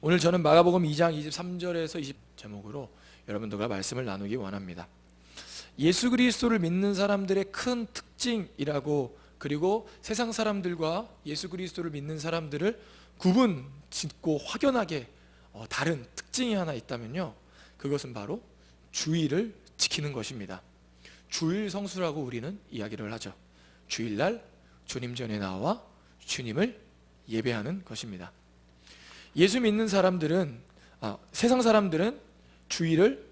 오늘 저는 마가복음 2장 23절에서 20 제목으로 여러분들과 말씀을 나누기 원합니다. 예수 그리스도를 믿는 사람들의 큰 특징이라고, 그리고 세상 사람들과 예수 그리스도를 믿는 사람들을 구분 짓고 확연하게 다른 특징이 하나 있다면요, 그것은 바로 주일을 지키는 것입니다. 주일 성수라고 우리는 이야기를 하죠. 주일날 주님 전에 나와 주님을 예배하는 것입니다. 예수 믿는 사람들은, 세상 사람들은 주일을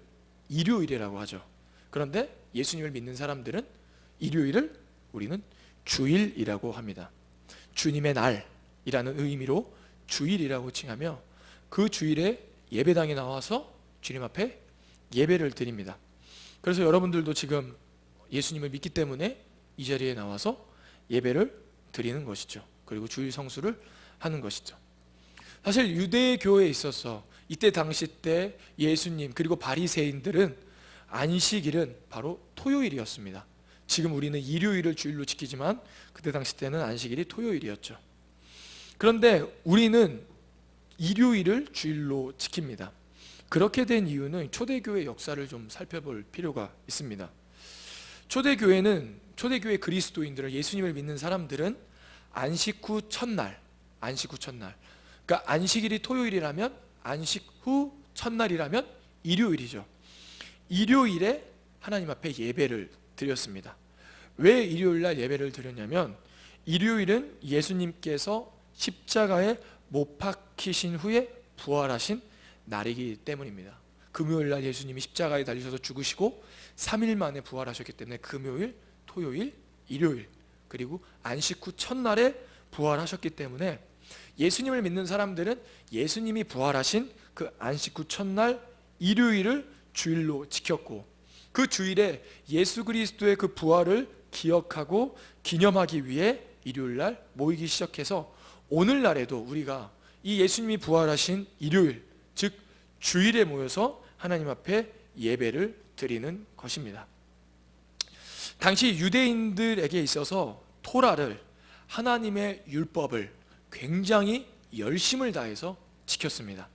일요일이라고 하죠. 그런데 예수님을 믿는 사람들은 일요일을 우리는 주일이라고 합니다. 주님의 날이라는 의미로 주일이라고 칭하며, 그 주일에 예배당에 나와서 주님 앞에 예배를 드립니다. 그래서 여러분들도 지금 예수님을 믿기 때문에 이 자리에 나와서 예배를 드리는 것이죠. 그리고 주일 성수를 하는 것이죠. 사실 유대교에 있어서 이때 당시 때 예수님 그리고 바리새인들은 안식일은 바로 토요일이었습니다. 지금 우리는 일요일을 주일로 지키지만 그때 당시 때는 안식일이 토요일이었죠. 그런데 우리는 일요일을 주일로 지킵니다. 그렇게 된 이유는 초대교회 역사를 좀 살펴볼 필요가 있습니다. 초대교회 그리스도인들은, 예수님을 믿는 사람들은 안식 후 첫날, 그러니까 안식일이 토요일이라면 안식 후 첫날이라면 일요일이죠. 일요일에 하나님 앞에 예배를 드렸습니다. 왜 일요일날 예배를 드렸냐면, 일요일은 예수님께서 십자가에 못 박히신 후에 부활하신 날이기 때문입니다. 금요일날 예수님이 십자가에 달리셔서 죽으시고 3일 만에 부활하셨기 때문에 금요일, 토요일, 일요일, 그리고 안식 후 첫날에 부활하셨기 때문에 예수님을 믿는 사람들은 예수님이 부활하신 그 안식 후 첫날 일요일을 주일로 지켰고, 그 주일에 예수 그리스도의 그 부활을 기억하고 기념하기 위해 일요일날 모이기 시작해서 오늘날에도 우리가 이 예수님이 부활하신 일요일, 즉 주일에 모여서 하나님 앞에 예배를 드리는 것입니다. 당시 유대인들에게 있어서 토라를, 하나님의 율법을 굉장히 열심을 다해서 지켰습니다.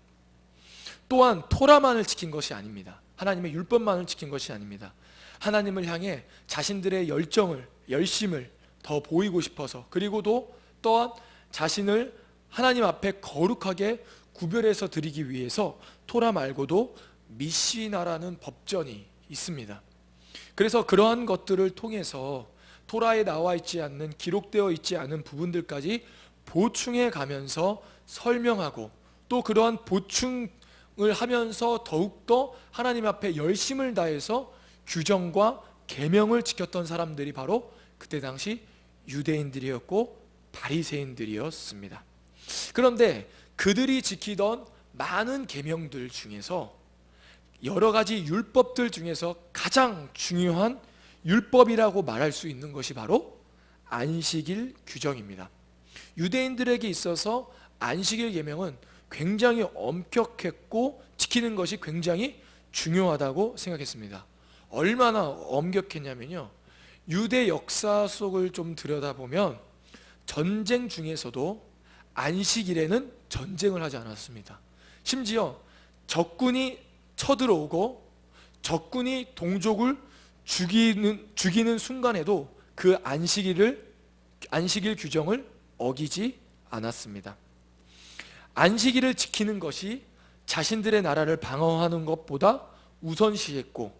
또한 토라만을 지킨 것이 아닙니다. 하나님의 율법만을 지킨 것이 아닙니다. 하나님을 향해 자신들의 열심을 더 보이고 싶어서, 그리고도 또한 자신을 하나님 앞에 거룩하게 구별해서 드리기 위해서 토라 말고도 미시나라는 법전이 있습니다. 그래서 그러한 것들을 통해서 토라에 나와 있지 않는, 기록되어 있지 않은 부분들까지 보충해 가면서 설명하고, 또 그러한 보충을 하면서 더욱더 하나님 앞에 열심을 다해서 규정과 계명을 지켰던 사람들이 바로 그때 당시 유대인들이었고 바리새인들이었습니다. 그런데 그들이 지키던 많은 계명들 중에서, 여러 가지 율법들 중에서 가장 중요한 율법이라고 말할 수 있는 것이 바로 안식일 규정입니다. 유대인들에게 있어서 안식일 계명은 굉장히 엄격했고 지키는 것이 굉장히 중요하다고 생각했습니다. 얼마나 엄격했냐면요, 유대 역사 속을 좀 들여다보면 전쟁 중에서도 안식일에는 전쟁을 하지 않았습니다. 심지어 적군이 쳐들어오고 적군이 동족을 죽이는 순간에도 그 안식일 규정을 어기지 않았습니다. 안식일을 지키는 것이 자신들의 나라를 방어하는 것보다 우선시했고,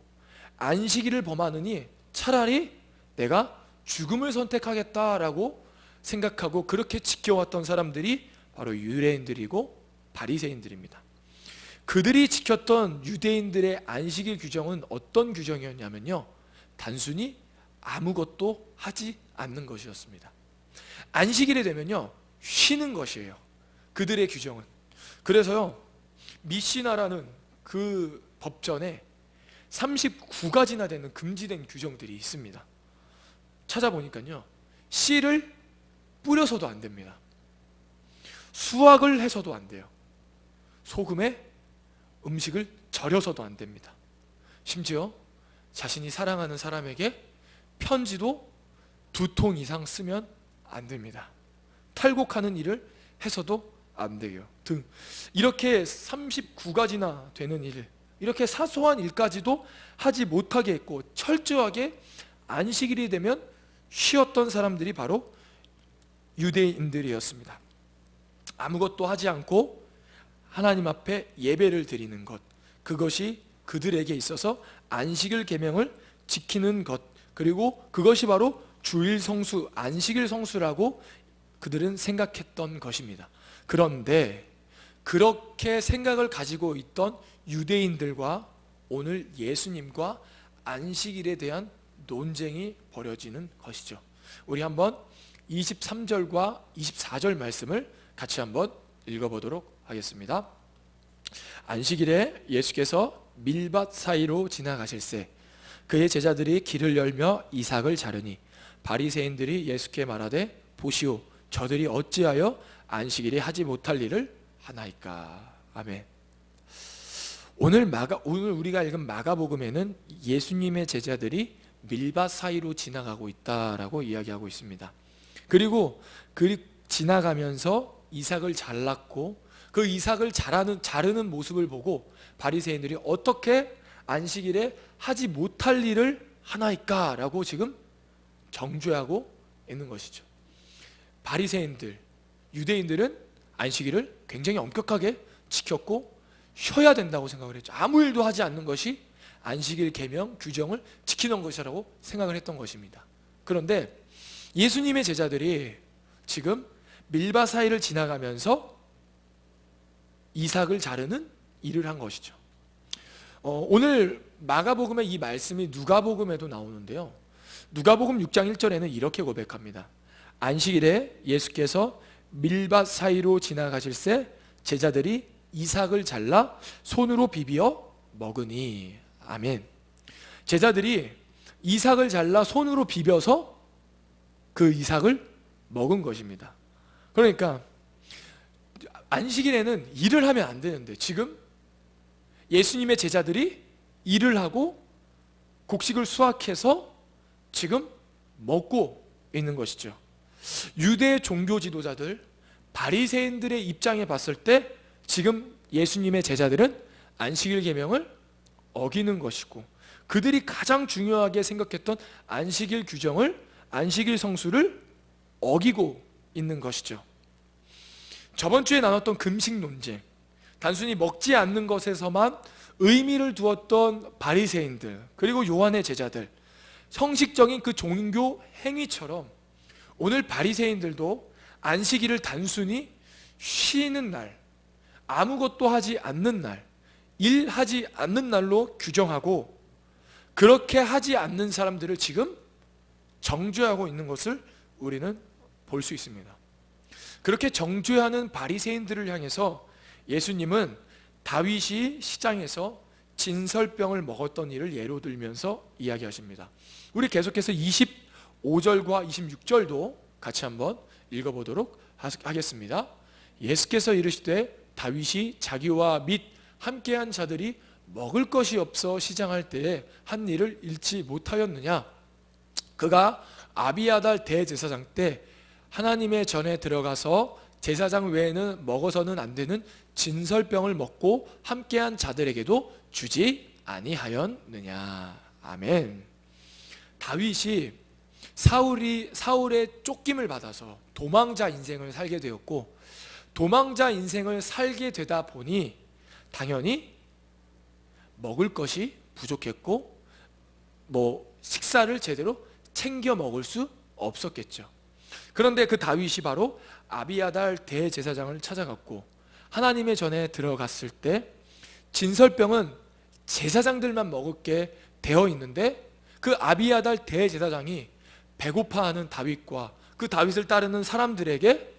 안식일을 범하느니 차라리 내가 죽음을 선택하겠다라고 생각하고 그렇게 지켜왔던 사람들이 바로 유대인들이고 바리새인들입니다. 그들이 지켰던 유대인들의 안식일 규정은 어떤 규정이었냐면요, 단순히 아무것도 하지 않는 것이었습니다. 안식일이 되면요, 쉬는 것이에요, 그들의 규정은. 그래서요, 미시나라는 그 법전에 39가지나 되는 금지된 규정들이 있습니다. 찾아보니까요, 씨를 뿌려서도 안 됩니다. 수확을 해서도 안 돼요. 소금에 음식을 절여서도 안 됩니다. 심지어 자신이 사랑하는 사람에게 편지도 2통 이상 쓰면 안 됩니다. 탈곡하는 일을 해서도 안 돼요 등 이렇게 39가지나 되는 일, 이렇게 사소한 일까지도 하지 못하게 했고 철저하게 안식일이 되면 쉬었던 사람들이 바로 유대인들이었습니다. 아무것도 하지 않고 하나님 앞에 예배를 드리는 것, 그것이 그들에게 있어서 안식일 계명을 지키는 것, 그리고 그것이 바로 주일 성수, 안식일 성수라고 그들은 생각했던 것입니다. 그런데 그렇게 생각을 가지고 있던 유대인들과 오늘 예수님과 안식일에 대한 논쟁이 벌어지는 것이죠. 우리 한번 23절과 24절 말씀을 같이 한번 읽어보도록 하겠습니다. 안식일에 예수께서 밀밭 사이로 지나가실새 그의 제자들이 길을 열며 이삭을 자르니 바리새인들이 예수께 말하되 보시오 저들이 어찌하여 안식일에 하지 못할 일을 하나이까. 아멘. 오늘 우리가 읽은 마가복음에는 예수님의 제자들이 밀밭 사이로 지나가고 있다라고 이야기하고 있습니다. 그리고 지나가면서 이삭을 잘랐고 그 이삭을 자르는 모습을 보고 바리새인들이 어떻게 안식일에 하지 못할 일을 하나이까 라고 지금 정죄하고 있는 것이죠. 바리새인들, 유대인들은 안식일을 굉장히 엄격하게 지켰고 쉬어야 된다고 생각을 했죠. 아무 일도 하지 않는 것이 안식일 계명 규정을 지키는 것이라고 생각을 했던 것입니다. 그런데 예수님의 제자들이 지금 밀밭 사이를 지나가면서 이삭을 자르는 일을 한 것이죠. 오늘 마가복음의 이 말씀이 누가복음에도 나오는데요. 누가복음 6장 1절에는 이렇게 고백합니다. 안식일에 예수께서 밀밭 사이로 지나가실새 제자들이 이삭을 잘라 손으로 비비어 먹으니. 아멘. 제자들이 이삭을 잘라 손으로 비벼서 그 이삭을 먹은 것입니다. 그러니까 안식일에는 일을 하면 안 되는데 지금 예수님의 제자들이 일을 하고 곡식을 수확해서 지금 먹고 있는 것이죠. 유대 종교 지도자들, 바리새인들의 입장에 봤을 때 지금 예수님의 제자들은 안식일 계명을 어기는 것이고 그들이 가장 중요하게 생각했던 안식일 규정을, 안식일 성수를 어기고 있는 것이죠. 저번 주에 나눴던 금식 논쟁, 단순히 먹지 않는 것에서만 의미를 두었던 바리새인들 그리고 요한의 제자들, 형식적인 그 종교 행위처럼 오늘 바리새인들도 안식일을 단순히 쉬는 날, 아무것도 하지 않는 날, 일하지 않는 날로 규정하고 그렇게 하지 않는 사람들을 지금 정죄하고 있는 것을 우리는 볼 수 있습니다. 그렇게 정죄하는 바리새인들을 향해서 예수님은 다윗이 시장에서 진설병을 먹었던 일을 예로 들면서 이야기하십니다. 우리 계속해서 25절과 26절도 같이 한번 읽어보도록 하겠습니다. 예수께서 이르시되 다윗이 자기와 및 함께한 자들이 먹을 것이 없어 시장할 때에 한 일을 잃지 못하였느냐. 그가 아비아달 대제사장 때 하나님의 전에 들어가서 제사장 외에는 먹어서는 안 되는 진설병을 먹고 함께한 자들에게도 주지 아니하였느냐. 아멘. 다윗이 사울의 쫓김을 받아서 도망자 인생을 살게 되었고 도망자 인생을 살게 되다 보니 당연히 먹을 것이 부족했고 식사를 제대로 챙겨 먹을 수 없었겠죠. 그런데 그 다윗이 바로 아비아달 대제사장을 찾아갔고 하나님의 전에 들어갔을 때 진설병은 제사장들만 먹게 되어 있는데 그 아비아달 대제사장이 배고파하는 다윗과 그 다윗을 따르는 사람들에게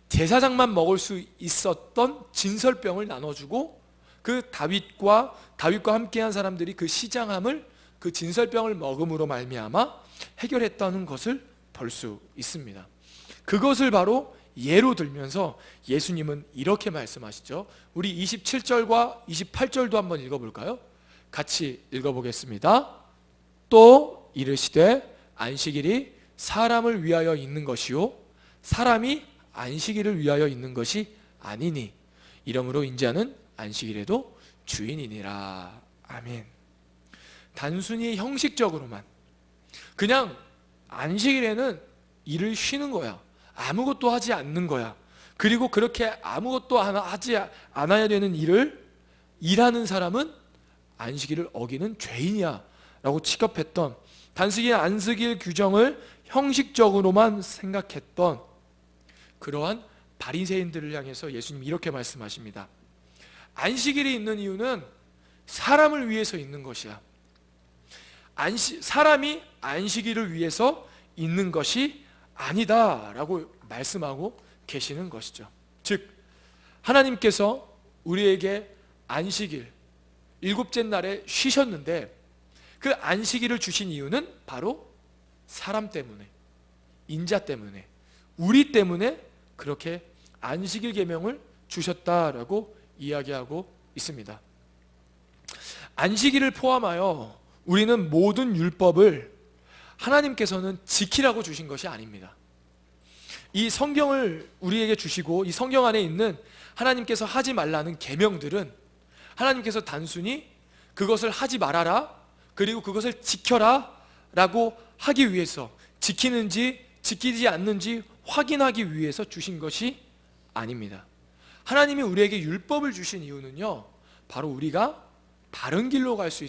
제사장만 먹을 수 있었던 진설병을 나눠주고 그 다윗과 함께한 사람들이 그 시장함을 그 진설병을 먹음으로 말미암아 해결했다는 것을 볼 수 있습니다. 그것을 바로 예로 들면서 예수님은 이렇게 말씀하시죠. 우리 27절과 28절도 한번 읽어볼까요? 같이 읽어보겠습니다. 또 이르시되 안식일이 사람을 위하여 있는 것이요 사람이 안식일을 위하여 있는 것이 아니니 이러므로 인자는 안식일에도 주인이니라. 아멘. 단순히 형식적으로만 그냥 안식일에는 일을 쉬는 거야. 아무것도 하지 않는 거야. 그리고 그렇게 아무것도 하지 않아야 되는 일을 일하는 사람은 안식일을 어기는 죄인이야 라고 취급했던, 단순히 안식일 규정을 형식적으로만 생각했던 그러한 바리새인들을 향해서 예수님이 이렇게 말씀하십니다. 안식일이 있는 이유는 사람을 위해서 있는 것이야. 사람이 안식일을 위해서 있는 것이 아니다 라고 말씀하고 계시는 것이죠. 즉 하나님께서 우리에게 안식일 일곱째 날에 쉬셨는데 그 안식일을 주신 이유는 바로 사람 때문에, 인자 때문에, 우리 때문에 그렇게 안식일 계명을 주셨다라고 이야기하고 있습니다. 안식일을 포함하여 우리는 모든 율법을 하나님께서는 지키라고 주신 것이 아닙니다. 이 성경을 우리에게 주시고 이 성경 안에 있는 하나님께서 하지 말라는 계명들은 하나님께서 단순히 그것을 하지 말아라, 그리고 그것을 지켜라 라고 하기 위해서, 지키는지 지키지 않는지 확인하기 위해서 주신 것이 아닙니다. 하나님이 우리에게 율법을 주신 이유는요, 바로 우리가 바른 길로 갈 수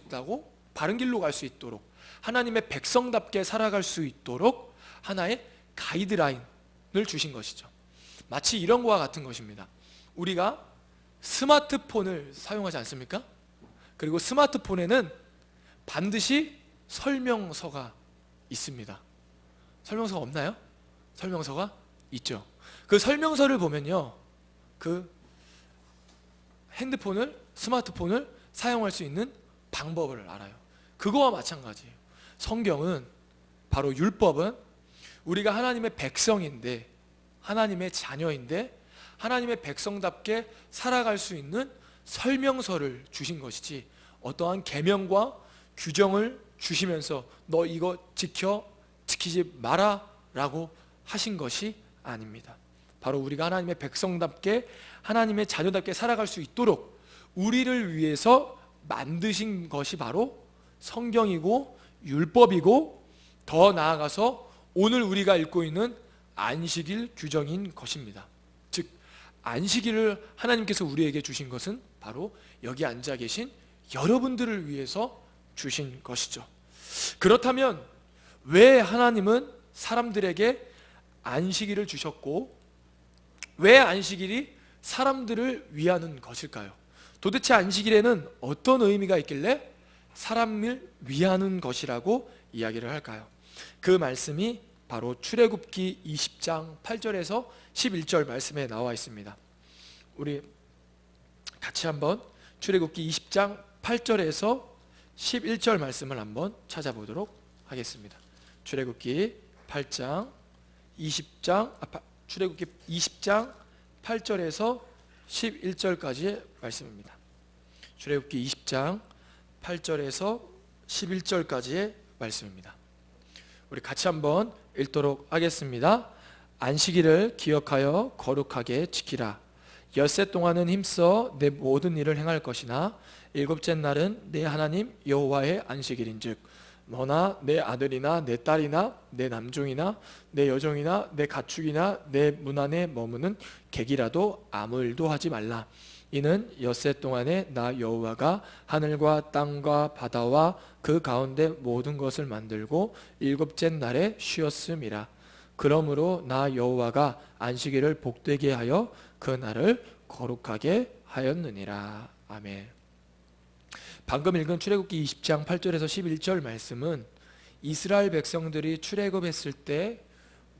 있도록, 하나님의 백성답게 살아갈 수 있도록 하나의 가이드라인을 주신 것이죠. 마치 이런 거와 같은 것입니다. 우리가 스마트폰을 사용하지 않습니까? 그리고 스마트폰에는 반드시 설명서가 있습니다. 설명서가 없나요? 설명서가 있죠. 그 설명서를 보면요, 그 스마트폰을 사용할 수 있는 방법을 알아요. 그거와 마찬가지예요. 성경은, 바로 율법은 우리가 하나님의 백성인데, 하나님의 자녀인데 하나님의 백성답게 살아갈 수 있는 설명서를 주신 것이지, 어떠한 계명과 규정을 주시면서 너 이거 지키지 마라 라고 하신 것이 아닙니다. 바로 우리가 하나님의 백성답게, 하나님의 자녀답게 살아갈 수 있도록 우리를 위해서 만드신 것이 바로 성경이고 율법이고, 더 나아가서 오늘 우리가 읽고 있는 안식일 규정인 것입니다. 즉 안식일을 하나님께서 우리에게 주신 것은 바로 여기 앉아 계신 여러분들을 위해서 주신 것이죠. 그렇다면 왜 하나님은 사람들에게 안식일을 주셨고, 왜 안식일이 사람들을 위하는 것일까요? 도대체 안식일에는 어떤 의미가 있길래 사람을 위하는 것이라고 이야기를 할까요? 그 말씀이 바로 출애굽기 20장 8절에서 11절 말씀에 나와 있습니다. 우리 같이 한번 출애굽기 20장 8절에서 11절 말씀을 한번 찾아보도록 하겠습니다. 출애굽기 20장 8절에서 11절까지의 말씀입니다. 출애굽기 20장 8절에서 11절까지의 말씀입니다. 우리 같이 한번 읽도록 하겠습니다. 안식일을 기억하여 거룩하게 지키라. 엿새 동안은 힘써 내 모든 일을 행할 것이나 일곱째 날은 내 하나님 여호와의 안식일인즉 너나 내 아들이나 내 딸이나 내 남종이나 내 여종이나 내 가축이나 내 문 안에 머무는 객이라도 아무 일도 하지 말라. 이는 엿새 동안에 나 여호와가 하늘과 땅과 바다와 그 가운데 모든 것을 만들고 일곱째 날에 쉬었음이라. 그러므로 나 여호와가 안식일을 복되게 하여 그 날을 거룩하게 하였느니라. 아멘. 방금 읽은 출애굽기 20장 8절에서 11절 말씀은 이스라엘 백성들이 출애굽했을 때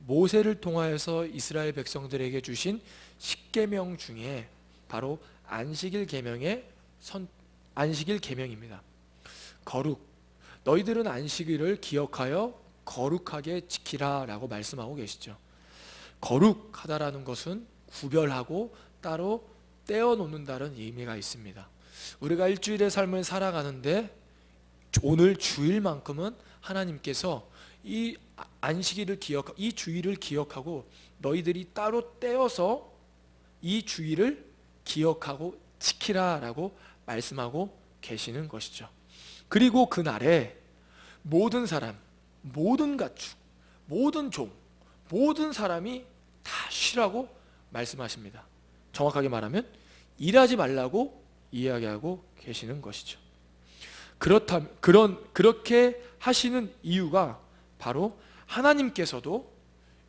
모세를 통하여서 이스라엘 백성들에게 주신 10계명 중에 바로 안식일 계명입니다. 거룩, 너희들은 안식일을 기억하여 거룩하게 지키라 라고 말씀하고 계시죠. 거룩하다라는 것은 구별하고 따로 떼어놓는다는 의미가 있습니다. 우리가 일주일의 삶을 살아가는데 오늘 주일만큼은 하나님께서 이 안식일을 이 주일을 기억하고 너희들이 따로 떼어서 이 주일을 기억하고 지키라라고 말씀하고 계시는 것이죠. 그리고 그날에 모든 사람, 모든 가축, 모든 종, 모든 사람이 다 쉬라고 말씀하십니다. 정확하게 말하면 일하지 말라고 이야기하고 계시는 것이죠. 그렇게 하시는 이유가 바로 하나님께서도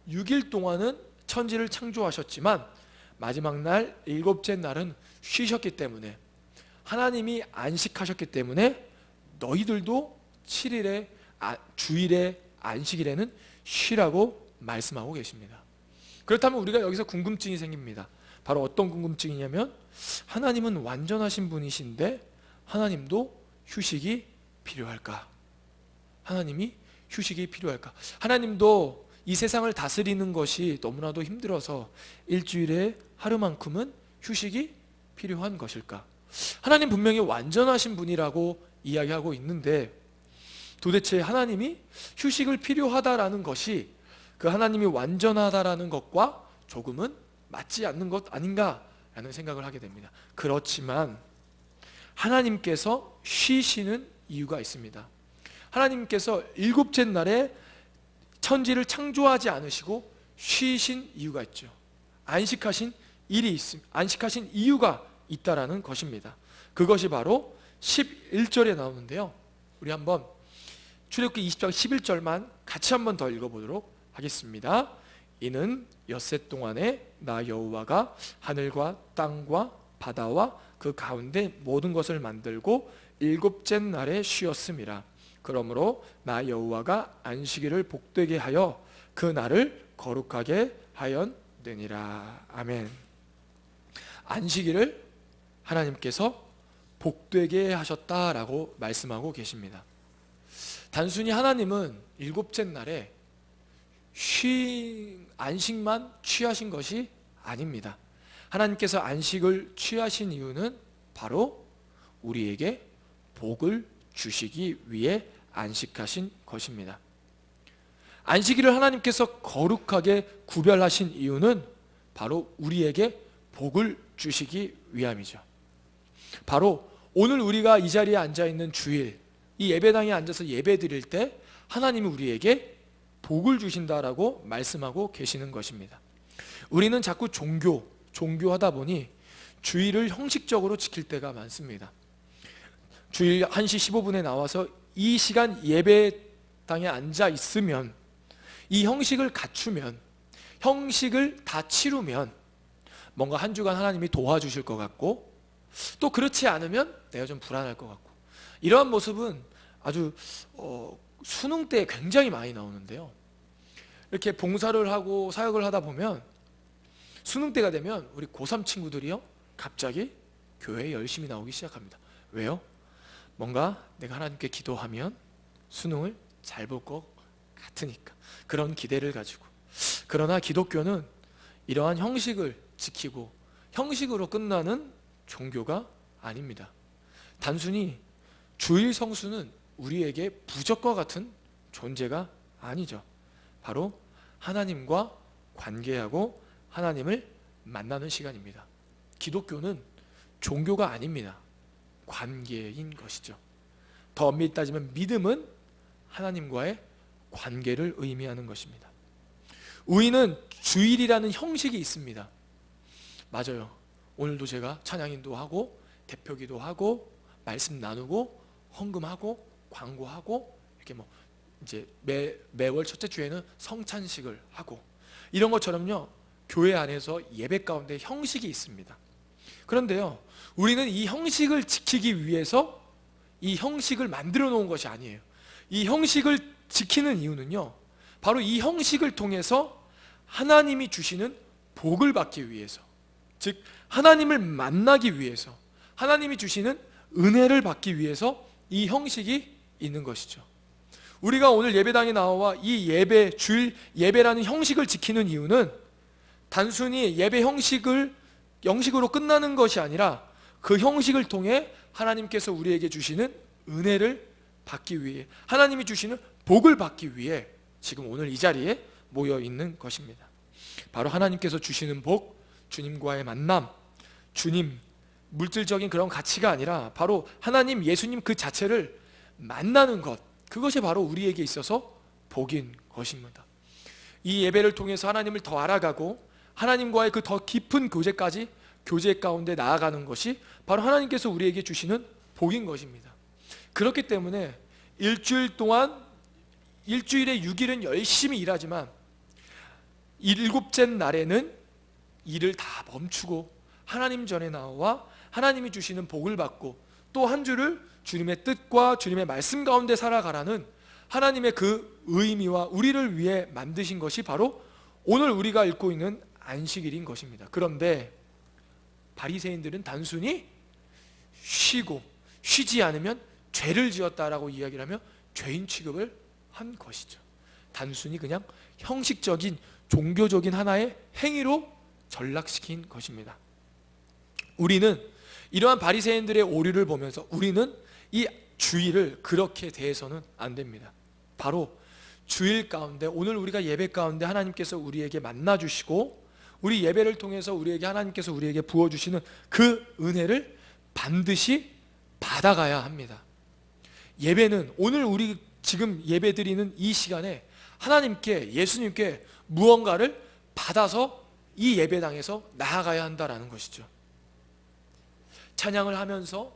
6일 동안은 천지를 창조하셨지만 마지막 날 일곱째 날은 쉬셨기 때문에, 하나님이 안식하셨기 때문에 너희들도 7일에 주일에 안식일에는 쉬라고 말씀하고 계십니다. 그렇다면 우리가 여기서 궁금증이 생깁니다. 바로 어떤 궁금증이냐면, 하나님은 완전하신 분이신데 하나님도 휴식이 필요할까? 하나님이 휴식이 필요할까? 하나님도 이 세상을 다스리는 것이 너무나도 힘들어서 일주일에 하루만큼은 휴식이 필요한 것일까? 하나님 분명히 완전하신 분이라고 이야기하고 있는데, 도대체 하나님이 휴식을 필요하다라는 것이 그 하나님이 완전하다라는 것과 조금은 맞지 않는 것 아닌가라는 생각을 하게 됩니다. 그렇지만 하나님께서 쉬시는 이유가 있습니다. 하나님께서 일곱째 날에 천지를 창조하지 않으시고 쉬신 이유가 있죠. 안식하신 이유가 있다라는 것입니다. 그것이 바로 11절에 나오는데요. 우리 한번 출애굽기 20장 11절만 같이 한번 더 읽어보도록 하겠습니다. 이는 엿새 동안에 나 여호와가 하늘과 땅과 바다와 그 가운데 모든 것을 만들고 일곱째 날에 쉬었음이라. 그러므로 나 여호와가 안식일을 복되게 하여 그 날을 거룩하게 하였느니라. 아멘. 안식일을 하나님께서 복되게 하셨다라고 말씀하고 계십니다. 단순히 하나님은 일곱째 날에 안식만 취하신 것이 아닙니다. 하나님께서 안식을 취하신 이유는 바로 우리에게 복을 주시기 위해 안식하신 것입니다. 안식일을 하나님께서 거룩하게 구별하신 이유는 바로 우리에게 복을 주시기 위함이죠. 바로 오늘 우리가 이 자리에 앉아있는 주일, 이 예배당에 앉아서 예배 드릴 때 하나님이 우리에게 복을 주신다라고 말씀하고 계시는 것입니다. 우리는 자꾸 종교하다 보니 주일을 형식적으로 지킬 때가 많습니다. 주일 1시 15분에 나와서 이 시간 예배당에 앉아 있으면, 이 형식을 갖추면, 형식을 다 치루면 뭔가 한 주간 하나님이 도와주실 것 같고, 또 그렇지 않으면 내가 좀 불안할 것 같고, 이러한 모습은 아주 수능 때 굉장히 많이 나오는데요. 이렇게 봉사를 하고 사역을 하다 보면 수능 때가 되면 우리 고3 친구들이요, 갑자기 교회에 열심히 나오기 시작합니다. 왜요? 뭔가 내가 하나님께 기도하면 수능을 잘 볼 것 같으니까, 그런 기대를 가지고. 그러나 기독교는 이러한 형식을 지키고 형식으로 끝나는 종교가 아닙니다. 단순히 주일 성수는 우리에게 부적과 같은 존재가 아니죠. 바로 하나님과 관계하고 하나님을 만나는 시간입니다. 기독교는 종교가 아닙니다. 관계인 것이죠. 더 엄밀히 따지면 믿음은 하나님과의 관계를 의미하는 것입니다. 우리는 주일이라는 형식이 있습니다. 맞아요. 오늘도 제가 찬양인도 하고 대표기도 하고 말씀 나누고 헌금하고 광고하고 이렇게 이제 매월 첫째 주에는 성찬식을 하고, 이런 것처럼요, 교회 안에서 예배 가운데 형식이 있습니다. 그런데요, 우리는 이 형식을 지키기 위해서 이 형식을 만들어 놓은 것이 아니에요. 이 형식을 지키는 이유는요, 바로 이 형식을 통해서 하나님이 주시는 복을 받기 위해서, 즉 하나님을 만나기 위해서, 하나님이 주시는 은혜를 받기 위해서 이 형식이 있는 것이죠. 우리가 오늘 예배당에 나와 이 주일 예배라는 형식을 지키는 이유는 단순히 예배 형식으로 끝나는 것이 아니라 그 형식을 통해 하나님께서 우리에게 주시는 은혜를 받기 위해, 하나님이 주시는 복을 받기 위해 지금 오늘 이 자리에 모여 있는 것입니다. 바로 하나님께서 주시는 복, 주님과의 만남, 주님, 물질적인 그런 가치가 아니라 바로 하나님, 예수님 그 자체를 만나는 것, 그것이 바로 우리에게 있어서 복인 것입니다. 이 예배를 통해서 하나님을 더 알아가고 하나님과의 그 더 깊은 교제 가운데 나아가는 것이 바로 하나님께서 우리에게 주시는 복인 것입니다. 그렇기 때문에 일주일 동안, 일주일에 6일은 열심히 일하지만 일곱째 날에는 일을 다 멈추고 하나님 전에 나와 하나님이 주시는 복을 받고 또 한 주를 주님의 뜻과 주님의 말씀 가운데 살아가라는 하나님의 그 의미와 우리를 위해 만드신 것이 바로 오늘 우리가 읽고 있는 안식일인 것입니다. 그런데 바리새인들은 단순히 쉬지 않으면 죄를 지었다라고 이야기를 하며 죄인 취급을 한 것이죠. 단순히 그냥 형식적인 종교적인 하나의 행위로 전락시킨 것입니다. 우리는 이러한 바리새인들의 오류를 보면서 우리는 이 주일을 그렇게 대해서는 안 됩니다. 바로 주일 가운데, 오늘 우리가 예배 가운데 하나님께서 우리에게 만나 주시고 우리 예배를 통해서 하나님께서 우리에게 부어주시는 그 은혜를 반드시 받아가야 합니다. 예배는 오늘 우리 지금 예배 드리는 이 시간에 하나님께, 예수님께 무언가를 받아서 이 예배당에서 나아가야 한다라는 것이죠. 찬양을 하면서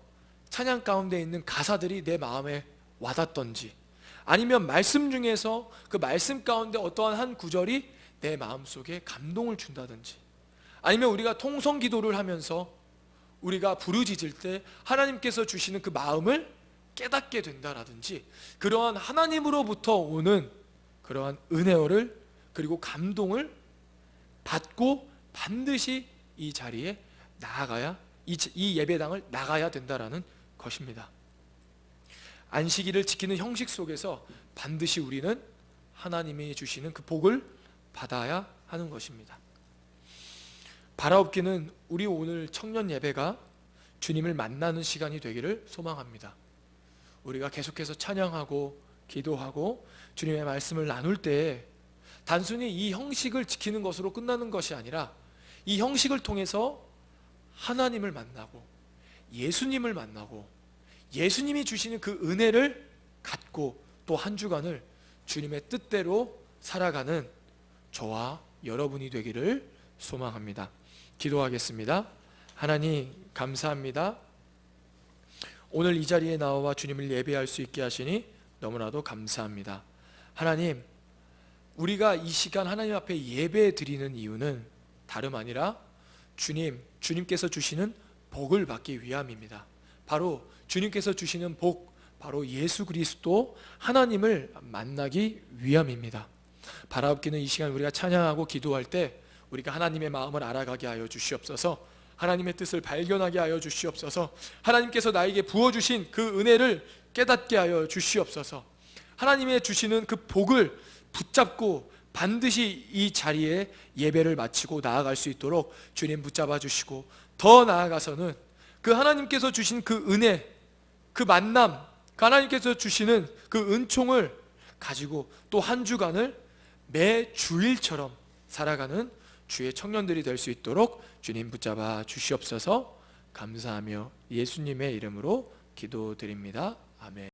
찬양 가운데 있는 가사들이 내 마음에 와닿던지, 아니면 말씀 중에서 그 말씀 가운데 어떠한 한 구절이 내 마음속에 감동을 준다든지, 아니면 우리가 통성 기도를 하면서 우리가 부르짖을 때 하나님께서 주시는 그 마음을 깨닫게 된다라든지, 그러한 하나님으로부터 오는 그러한 은혜를 그리고 감동을 받고 반드시 이 자리에 나아가야, 이 예배당을 나가야 된다라는 것입니다. 안식일을 지키는 형식 속에서 반드시 우리는 하나님이 주시는 그 복을 받아야 하는 것입니다. 바라옵기는 우리 오늘 청년 예배가 주님을 만나는 시간이 되기를 소망합니다. 우리가 계속해서 찬양하고 기도하고 주님의 말씀을 나눌 때 단순히 이 형식을 지키는 것으로 끝나는 것이 아니라 이 형식을 통해서 하나님을 만나고 예수님을 만나고 예수님이 주시는 그 은혜를 갖고 또 한 주간을 주님의 뜻대로 살아가는 저와 여러분이 되기를 소망합니다. 기도하겠습니다. 하나님 감사합니다. 오늘 이 자리에 나와 주님을 예배할 수 있게 하시니 너무나도 감사합니다. 하나님, 우리가 이 시간 하나님 앞에 예배 드리는 이유는 다름 아니라 주님께서 주시는 복을 받기 위함입니다. 바로 주님께서 주시는 복, 바로 예수 그리스도 하나님을 만나기 위함입니다. 바라옵기는 이 시간 우리가 찬양하고 기도할 때 우리가 하나님의 마음을 알아가게 하여 주시옵소서. 하나님의 뜻을 발견하게 하여 주시옵소서. 하나님께서 나에게 부어주신 그 은혜를 깨닫게 하여 주시옵소서. 하나님의 주시는 그 복을 붙잡고 반드시 이 자리에 예배를 마치고 나아갈 수 있도록 주님 붙잡아 주시고, 더 나아가서는 그 하나님께서 주신 그 은혜, 그 만남, 그 하나님께서 주시는 그 은총을 가지고 또 한 주간을 매 주일처럼 살아가는 주의 청년들이 될 수 있도록 주님 붙잡아 주시옵소서. 감사하며 예수님의 이름으로 기도드립니다. 아멘.